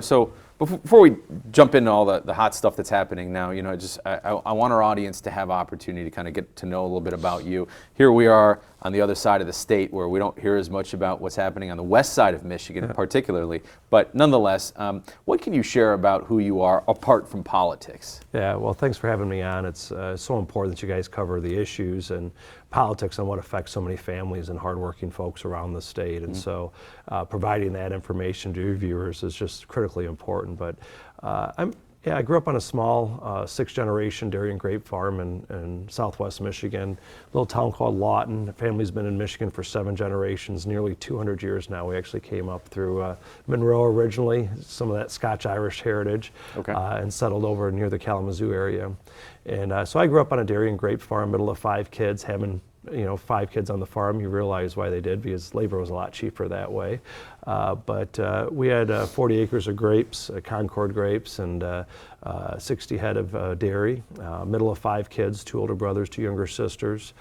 So before we jump into all the hot stuff that's happening now, I want our audience to have opportunity to kind of get to know a little bit about you. Here we are on the other side of the state where we don't hear as much about what's happening on the west side of Michigan particularly, but nonetheless, what can you share about who you are apart from politics? Yeah, well, thanks for having me on. It's so important that you guys cover the issues and politics and what affects so many families and hardworking folks around the state. And so providing that information to your viewers is just critically important. But I grew up on a small sixth-generation dairy and grape farm in southwest Michigan, a little town called Lawton. The family's been in Michigan for 7 generations, nearly 200 years now. We actually came up through Monroe originally, some of that Scotch-Irish heritage, and settled over near the Kalamazoo area. And so I grew up on a dairy and grape farm, middle of 5 kids, having 5 kids on the farm. You realize why they did, because labor was a lot cheaper that way. But we had 40 acres of grapes, Concord grapes, and 60 head of dairy. Middle of 5 kids, 2 older brothers, 2 younger sisters.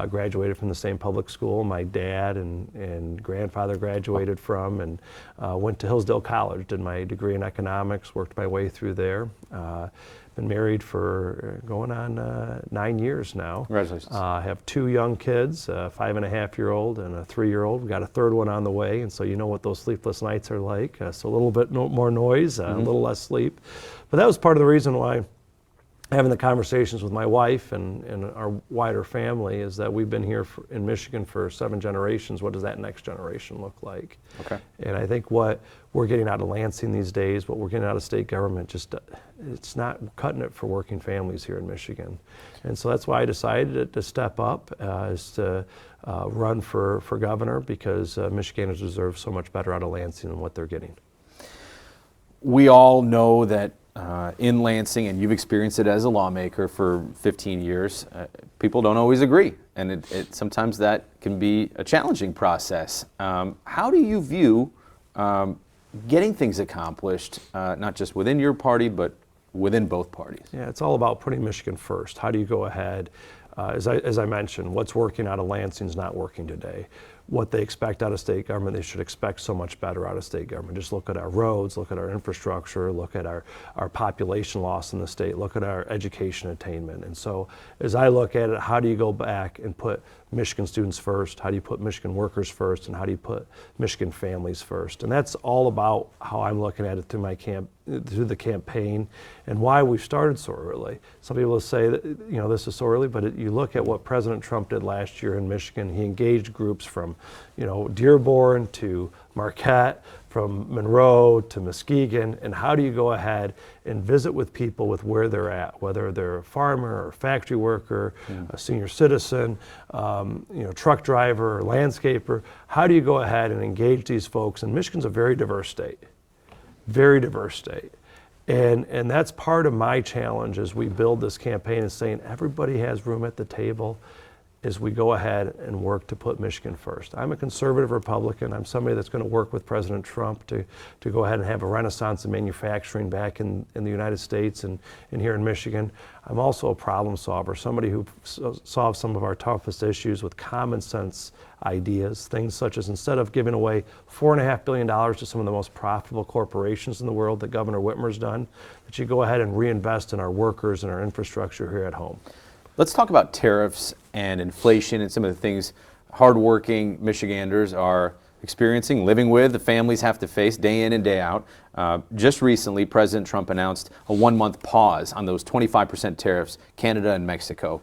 Graduated from the same public school my dad and grandfather graduated from, and went to Hillsdale College, did my degree in economics, worked my way through there. Been married for going on 9 years now. Congratulations. Have 2 young kids, a 5.5-year-old and a 3-year-old. We've got a 3rd one on the way, and so you know what those sleepless nights are like. So a little bit more noise, a little less sleep. But that was part of the reason why having the conversations with my wife and our wider family is that we've been here in Michigan for 7 generations. What does that next generation look like? Okay. And I think what we're getting out of Lansing these days, what we're getting out of state government, just it's not cutting it for working families here in Michigan. And so that's why I decided to step up, is to run for governor, because Michiganders deserve so much better out of Lansing than what they're getting. We all know that in Lansing, and you've experienced it as a lawmaker for 15 years, people don't always agree, and sometimes that can be a challenging process. How do you view getting things accomplished, not just within your party, but within both parties? Yeah, it's all about putting Michigan first. How do you go ahead? As I mentioned, what's working out of Lansing is not working today. What they expect out of state government, they should expect so much better out of state government. Just look at our roads, look at our infrastructure, look at our population loss in the state, look at our education attainment. And so as I look at it, how do you go back and put Michigan students first? How do you put Michigan workers first? And how do you put Michigan families first? And that's all about how I'm looking at it through the campaign, and why we've started so early. Some people will say that this is so early, but you look at what President Trump did last year in Michigan. He engaged groups from Dearborn to Marquette, from Monroe to Muskegon, and how do you go ahead and visit with people with where they're at, whether they're a farmer or a factory worker, a senior citizen, truck driver or landscaper. How do you go ahead and engage these folks? And Michigan's a very diverse state. Very diverse state. And that's part of my challenge as we build this campaign, is saying everybody has room at the table as we go ahead and work to put Michigan first. I'm a conservative Republican. I'm somebody that's going to work with President Trump to go ahead and have a renaissance in manufacturing back in the United States and here in Michigan. I'm also a problem solver, somebody who solves some of our toughest issues with common sense ideas, things such as, instead of giving away $4.5 billion to some of the most profitable corporations in the world that Governor Whitmer's done, that you go ahead and reinvest in our workers and our infrastructure here at home. Let's talk about tariffs and inflation and some of the things hardworking Michiganders are experiencing, living with, the families have to face day in and day out. Just recently, President Trump announced a 1-month pause on those 25% tariffs, Canada and Mexico.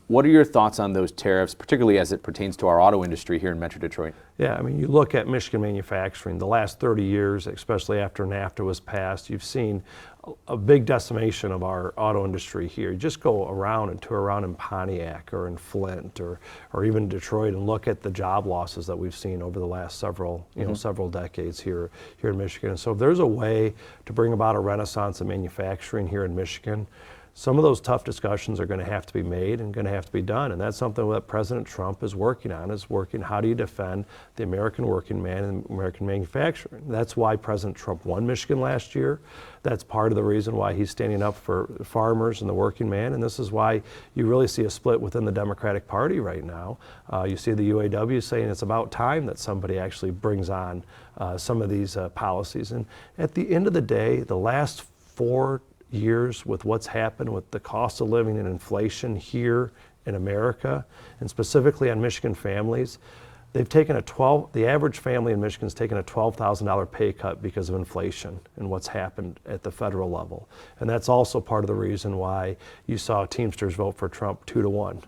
What are your thoughts on those tariffs, particularly as it pertains to our auto industry here in Metro Detroit? Yeah, I mean, you look at Michigan manufacturing, the last 30 years, especially after NAFTA was passed, you've seen a big decimation of our auto industry here. You just go around and tour around in Pontiac or in Flint or even Detroit and look at the job losses that we've seen over the last several decades here in Michigan. And so if there's a way to bring about a renaissance in manufacturing here in Michigan, some of those tough discussions are going to have to be made and going to have to be done. And that's something that President Trump is working on, how do you defend the American working man and American manufacturing. That's why President Trump won Michigan last year. That's part of the reason why he's standing up for farmers and the working man. And this is why you really see a split within the Democratic Party right now. You see the UAW saying it's about time that somebody actually brings on some of these policies. And at the end of the day, the last 4 years with what's happened with the cost of living and inflation here in America, and specifically on Michigan families, they've taken the average family in Michigan's taken a $12,000 pay cut because of inflation and what's happened at the federal level. And that's also part of the reason why you saw Teamsters vote for Trump 2-1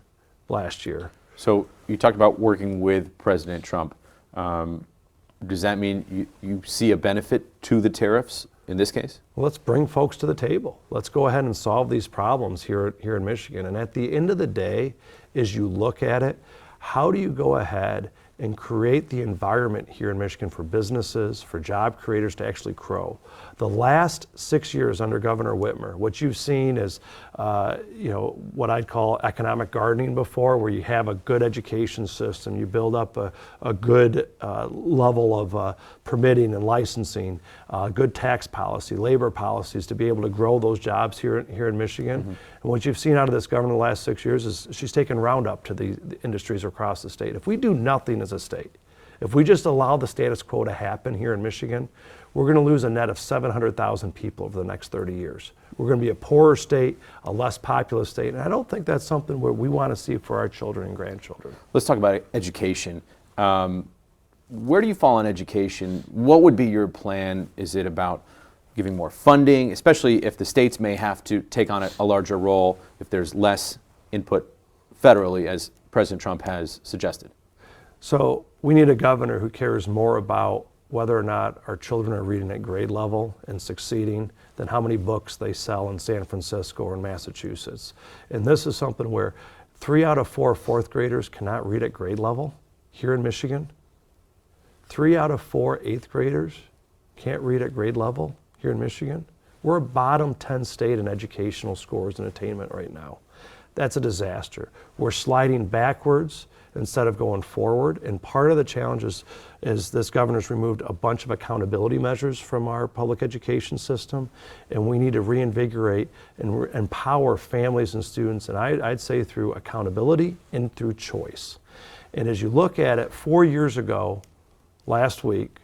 last year. So you talked about working with President Trump. Does that mean you see a benefit to the tariffs in this case? Well, let's bring folks to the table. Let's go ahead and solve these problems here in Michigan. And at the end of the day, as you look at it, how do you go ahead and create the environment here in Michigan for businesses, for job creators to actually grow? The last 6 years under Governor Whitmer, what you've seen is, what I'd call economic gardening before, where you have a good education system, you build up a good level of permitting and licensing, good tax policy, labor policies to be able to grow those jobs here in Michigan. Mm-hmm. And what you've seen out of this governor the last 6 years is she's taken Roundup to the industries across the state. If we do nothing as a state, if we just allow the status quo to happen here in Michigan, we're going to lose a net of 700,000 people over the next 30 years. We're going to be a poorer state, a less populous state, and I don't think that's something where we want to see for our children and grandchildren. Let's talk about education. Where do you fall on education? What would be your plan? Is it about giving more funding, especially if the states may have to take on a larger role if there's less input federally, as President Trump has suggested? So we need a governor who cares more about whether or not our children are reading at grade level and succeeding than how many books they sell in San Francisco or in Massachusetts. And this is something where 3 out of 4 fourth graders cannot read at grade level here in Michigan. 3 out of 4 eighth graders can't read at grade level here in Michigan. We're a bottom 10 state in educational scores and attainment right now. That's a disaster. We're sliding backwards instead of going forward. And part of the challenge is this governor's removed a bunch of accountability measures from our public education system, and we need to reinvigorate and empower families and students, and I'd say through accountability and through choice. And as you look at it, 4 years ago, last week,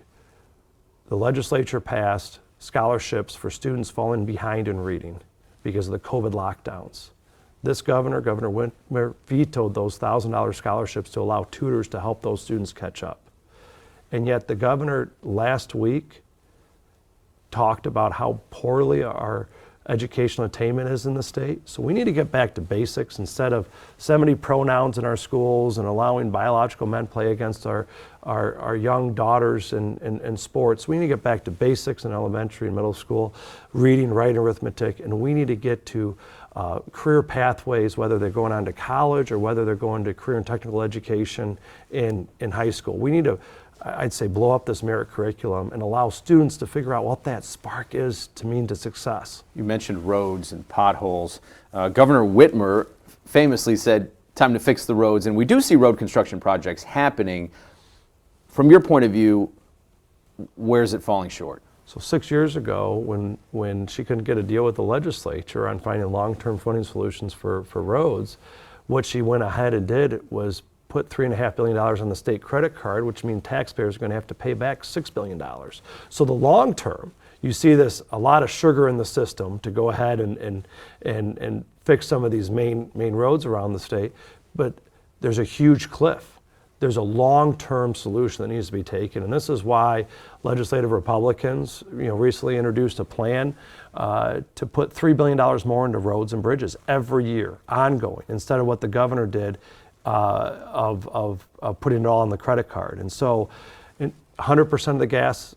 the legislature passed scholarships for students falling behind in reading because of the COVID lockdowns. This Governor Whitmer, vetoed those $1,000 scholarships to allow tutors to help those students catch up. And yet the governor last week talked about how poorly our educational attainment is in the state. So we need to get back to basics instead of 70 pronouns in our schools and allowing biological men play against our young daughters in sports. We need to get back to basics in elementary and middle school, reading, writing, arithmetic, and we need to get to career pathways, whether they're going on to college or whether they're going to career and technical education in high school. We need to, I'd say, blow up this merit curriculum and allow students to figure out what that spark is to mean to success. You mentioned roads and potholes. Governor Whitmer famously said, time to fix the roads, and we do see road construction projects happening. From your point of view, where's it falling short? So 6 years ago, when she couldn't get a deal with the legislature on finding long-term funding solutions for roads, what she went ahead and did was put $3.5 billion on the state credit card, which means taxpayers are going to have to pay back $6 billion. So the long term, you see this, a lot of sugar in the system to go ahead and fix some of these main roads around the state, but there's a huge cliff. There's a long-term solution that needs to be taken, and this is why legislative Republicans, recently introduced a plan to put $3 billion more into roads and bridges every year, ongoing, instead of what the governor did of putting it all on the credit card. And so 100% of the gas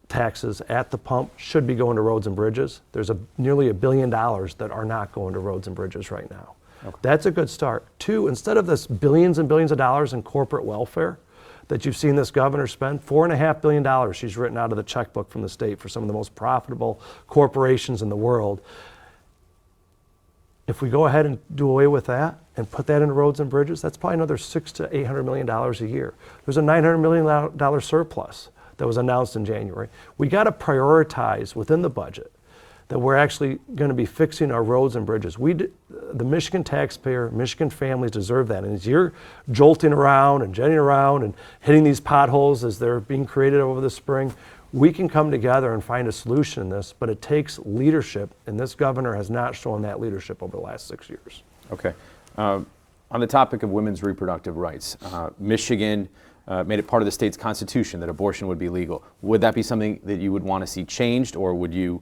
taxes at the pump should be going to roads and bridges. There's nearly $1 billion that are not going to roads and bridges right now. Okay. That's a good start. 2, instead of this billions and billions of dollars in corporate welfare that you've seen this governor spend, $4.5 billion she's written out of the checkbook from the state for some of the most profitable corporations in the world. If we go ahead and do away with that and put that into roads and bridges, that's probably another $600 to $800 million a year. There's a $900 million surplus that was announced in January. We got to prioritize within the budget that we're actually going to be fixing our roads and bridges. The Michigan taxpayer, Michigan families deserve that. And as you're jolting around and jetting around and hitting these potholes as they're being created over the spring, we can come together and find a solution in this, but it takes leadership, and this governor has not shown that leadership over the last 6 years. Okay. On the topic of women's reproductive rights, Michigan made it part of the state's constitution that abortion would be legal. Would that be something that you would want to see changed, or would you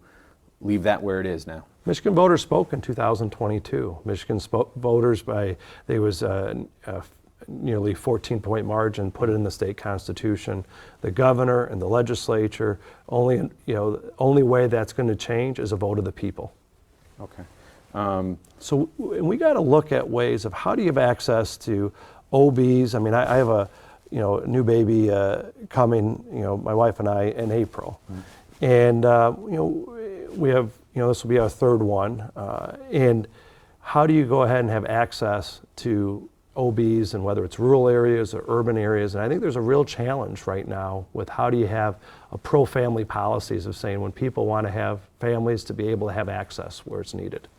leave that where it is now? Michigan voters spoke in 2022. Michigan voters, there was a nearly 14-point margin, put it in the state constitution. The governor and the legislature, only way that's going to change is a vote of the people. Okay. So we got to look at ways of how do you have access to OBs. I mean, I have a new baby coming, my wife and I, in April. Mm-hmm. And, we have, this will be our third one. And how do you go ahead and have access to OBs, and whether it's rural areas or urban areas? And I think there's a real challenge right now with how do you have a pro-family policies of saying when people want to have families to be able to have access where it's needed.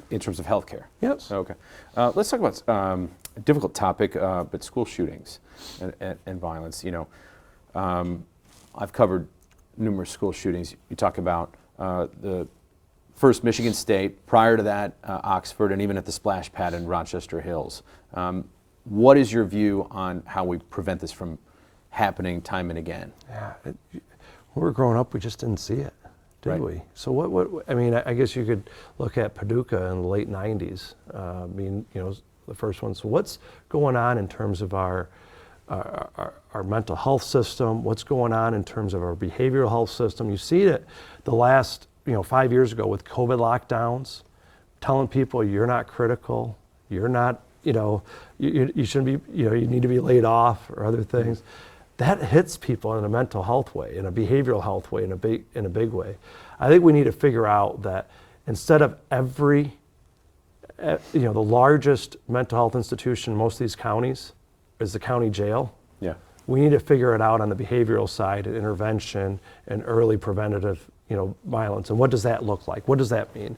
In terms of health care? Yes. Okay. Let's talk about a difficult topic, but school shootings and violence. I've covered numerous school shootings. You talk about the first Michigan State, prior to that Oxford, and even at the splash pad in Rochester Hills. What is your view on how we prevent this from happening time and again? Yeah, when we were growing up, we just didn't see it, did we? So what? I mean, I guess you could look at Paducah in the late '90s. The first one. So what's going on in terms of our mental health system? What's going on in terms of our behavioral health system? You see it the last 5 years ago with COVID lockdowns, telling people you're not critical, you're not, you shouldn't be, you need to be laid off or other things. That hits people in a mental health way, in a behavioral health way, in a big way. I think we need to figure out that instead of the largest mental health institution in most of these counties is the county jail. Yeah. We need to figure it out on the behavioral side, intervention and early preventative violence. And what does that look like? What does that mean?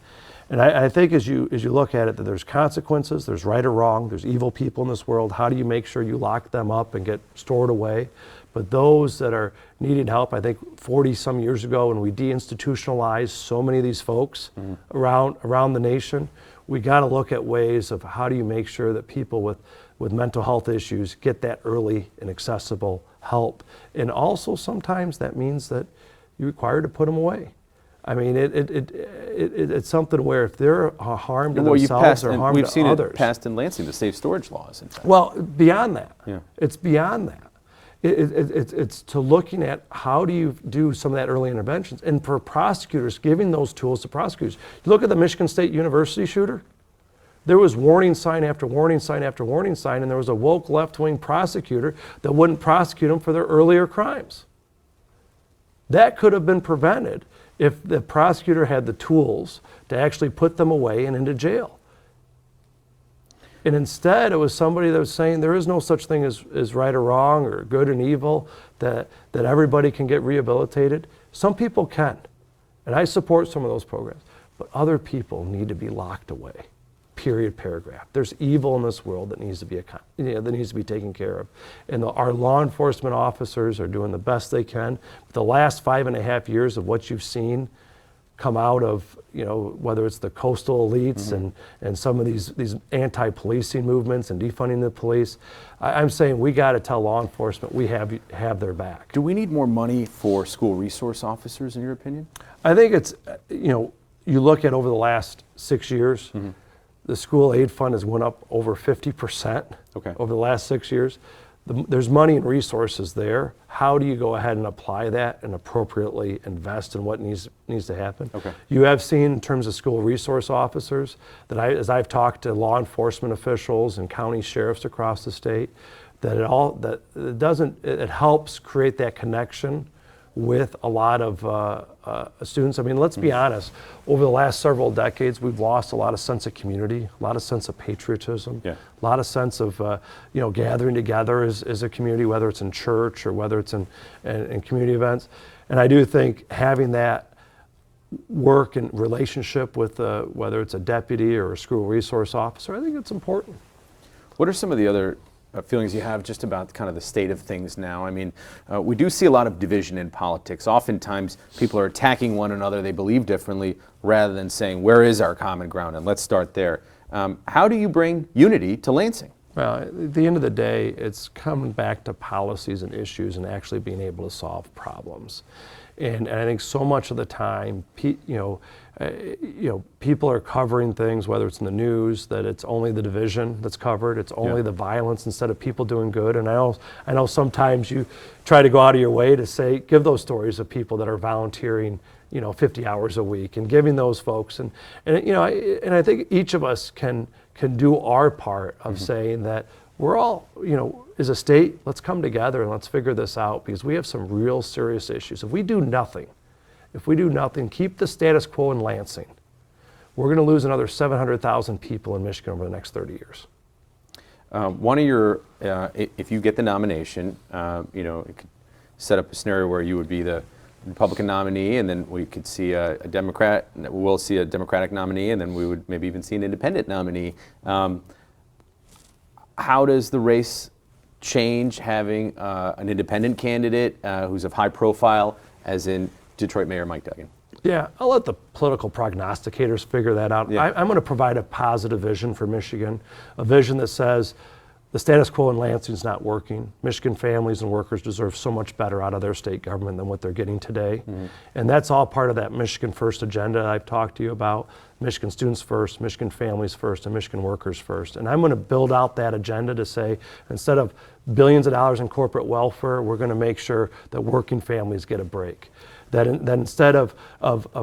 And I think as you look at it, that there's consequences, there's right or wrong, there's evil people in this world. How do you make sure you lock them up and get stored away? But those that are needing help, I think 40 some years ago when we deinstitutionalized so many of these folks around the nation, we got to look at ways of how do you make sure that people with mental health issues get that early and accessible help. And also sometimes that means that you're required to put them away. I mean, it's something where if they're a harm to themselves or harm to others. We've seen it passed in Lansing, the safe storage laws. In fact. Well, beyond that. Yeah. It's beyond that. It's to looking at how do you do some of that early interventions. And for prosecutors, giving those tools to prosecutors. You look at the Michigan State University shooter. There was warning sign after warning sign after warning sign, and there was a woke left-wing prosecutor that wouldn't prosecute them for their earlier crimes. That could have been prevented if the prosecutor had the tools to actually put them away and into jail. And instead, it was somebody that was saying there is no such thing as right or wrong or good and evil, that everybody can get rehabilitated. Some people can, and I support some of those programs, but other people need to be locked away. Period, paragraph. There's evil in this world that needs to be taken care of. And our law enforcement officers are doing the best they can. The last 5.5 years of what you've seen come out of, whether it's the coastal elites and some of these anti-policing movements and defunding the police, I'm saying we got to tell law enforcement we have their back. Do we need more money for school resource officers, in your opinion? I think it's, you look at over the last 6 years, the school aid fund has went up over 50% over the last 6 years. There's money and resources there. How do you go ahead and apply that and appropriately invest in what needs to happen? You have seen in terms of school resource officers that as I've talked to law enforcement officials and county sheriffs across the state, that it helps create that connection with a lot of students. I mean, let's be honest, over the last several decades, we've lost a lot of sense of community, a lot of sense of patriotism, a lot of sense of gathering together as a community, whether it's in church or whether it's in community events. And I do think having that work and relationship with whether it's a deputy or a school resource officer, I think it's important. What are some of the other feelings you have just about kind of the state of things now? I mean, we do see a lot of division in politics. Oftentimes, people are attacking one another. They believe differently rather than saying, where is our common ground? And let's start there. How do you bring unity to Lansing? Well, at the end of the day, it's coming back to policies and issues and actually being able to solve problems. And I think so much of the time, people are covering things, whether it's in the news, that it's only the division that's covered, it's only the violence instead of people doing good. And I know sometimes you try to go out of your way to say, give those stories of people that are volunteering, 50 hours a week, and giving those folks. And I think each of us can do our part of saying that we're all, as a state, let's come together and let's figure this out, because we have some real serious issues. If we do nothing, keep the status quo in Lansing, we're going to lose another 700,000 people in Michigan over the next 30 years. One of your, if you get the nomination, it could set up a scenario where you would be the Republican nominee, and then we could see a Democrat. We'll see a Democratic nominee, and then we would maybe even see an independent nominee. How does the race change having an independent candidate who's of high profile, as in Detroit Mayor Mike Duggan? Yeah, I'll let the political prognosticators figure that out. Yeah. I'm going to provide a positive vision for Michigan, a vision that says the status quo in Lansing is not working. Michigan families and workers deserve so much better out of their state government than what they're getting today. And that's all part of that Michigan First agenda I've talked to you about. Michigan students first, Michigan families first, and Michigan workers first. And I'm going to build out that agenda to say, instead of billions of dollars in corporate welfare, we're going to make sure that working families get a break. That instead of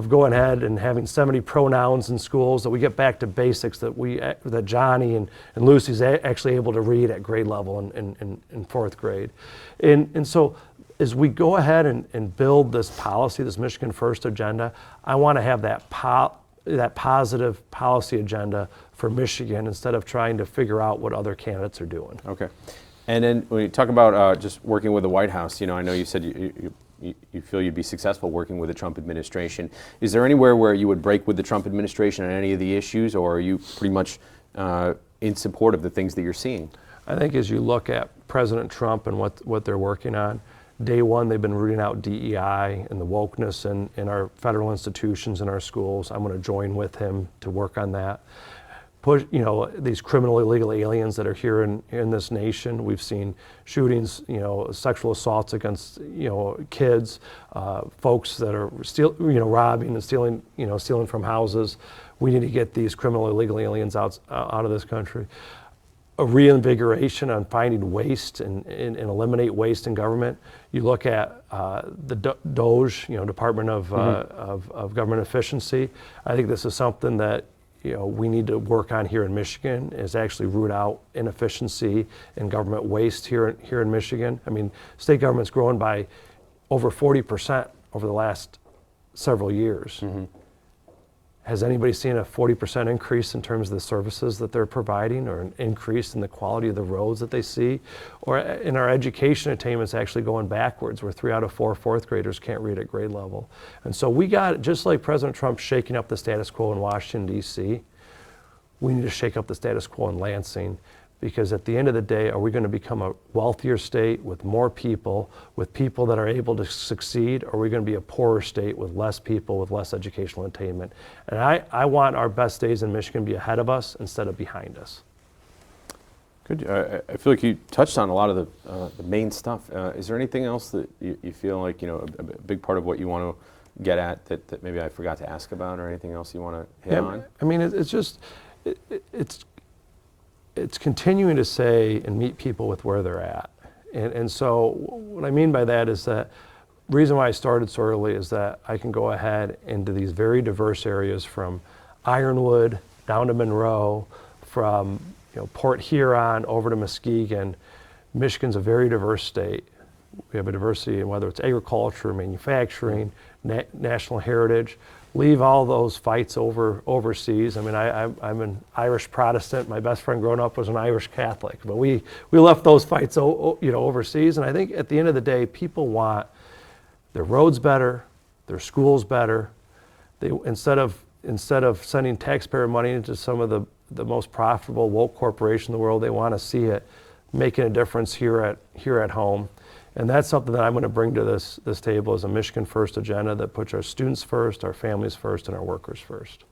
going ahead and having 70 pronouns in schools, that we get back to basics, that Johnny and Lucy's actually able to read at grade level in fourth grade. And so as we go ahead and build this policy, this Michigan First agenda, I want to have that positive policy agenda for Michigan instead of trying to figure out what other candidates are doing. Okay. And then when you talk about just working with the White House, I know you said you feel you'd be successful working with the Trump administration. Is there anywhere where you would break with the Trump administration on any of the issues, or are you pretty much in support of the things that you're seeing? I think as you look at President Trump and what they're working on, day one they've been rooting out DEI and the wokeness in our federal institutions and our schools. I'm going to join with him to work on that. Push, these criminal illegal aliens that are here in this nation. We've seen shootings, sexual assaults against, kids, folks that are robbing and stealing from houses. We need to get these criminal illegal aliens out of this country. A reinvigoration on finding waste and eliminate waste in government. You look at the DOGE, Department of Government Efficiency. I think this is something that we need to work on here in Michigan, is actually root out inefficiency and government waste here in Michigan. I mean, state government's grown by over 40% over the last several years. Has anybody seen a 40% increase in terms of the services that they're providing, or an increase in the quality of the roads that they see? Or in our education attainment's actually going backwards, where 3 out of 4 fourth graders can't read at grade level. And so we got, just like President Trump shaking up the status quo in Washington, D.C., we need to shake up the status quo in Lansing, because at the end of the day, are we going to become a wealthier state with more people, with people that are able to succeed, or are we going to be a poorer state with less people, with less educational attainment? And I want our best days in Michigan to be ahead of us instead of behind us. Good. I feel like you touched on a lot of the main stuff. Is there anything else that you feel like, a big part of what you want to get at that maybe I forgot to ask about, or anything else you want to hit on? I mean, it's continuing to say and meet people with where they're at. And so what I mean by that is that the reason why I started so early is that I can go ahead into these very diverse areas, from Ironwood down to Monroe, from Port Huron over to Muskegon. Michigan's a very diverse state. We have a diversity in whether it's agriculture, manufacturing, national heritage. Leave all those fights overseas. I mean, I'm an Irish Protestant. My best friend growing up was an Irish Catholic. But we left those fights overseas. And I think at the end of the day, people want their roads better, their schools better. Instead of sending taxpayer money into some of the most profitable woke corporations in the world, they want to see it making a difference here at home. And that's something that I'm going to bring to this table as a Michigan First agenda that puts our students first, our families first, and our workers first.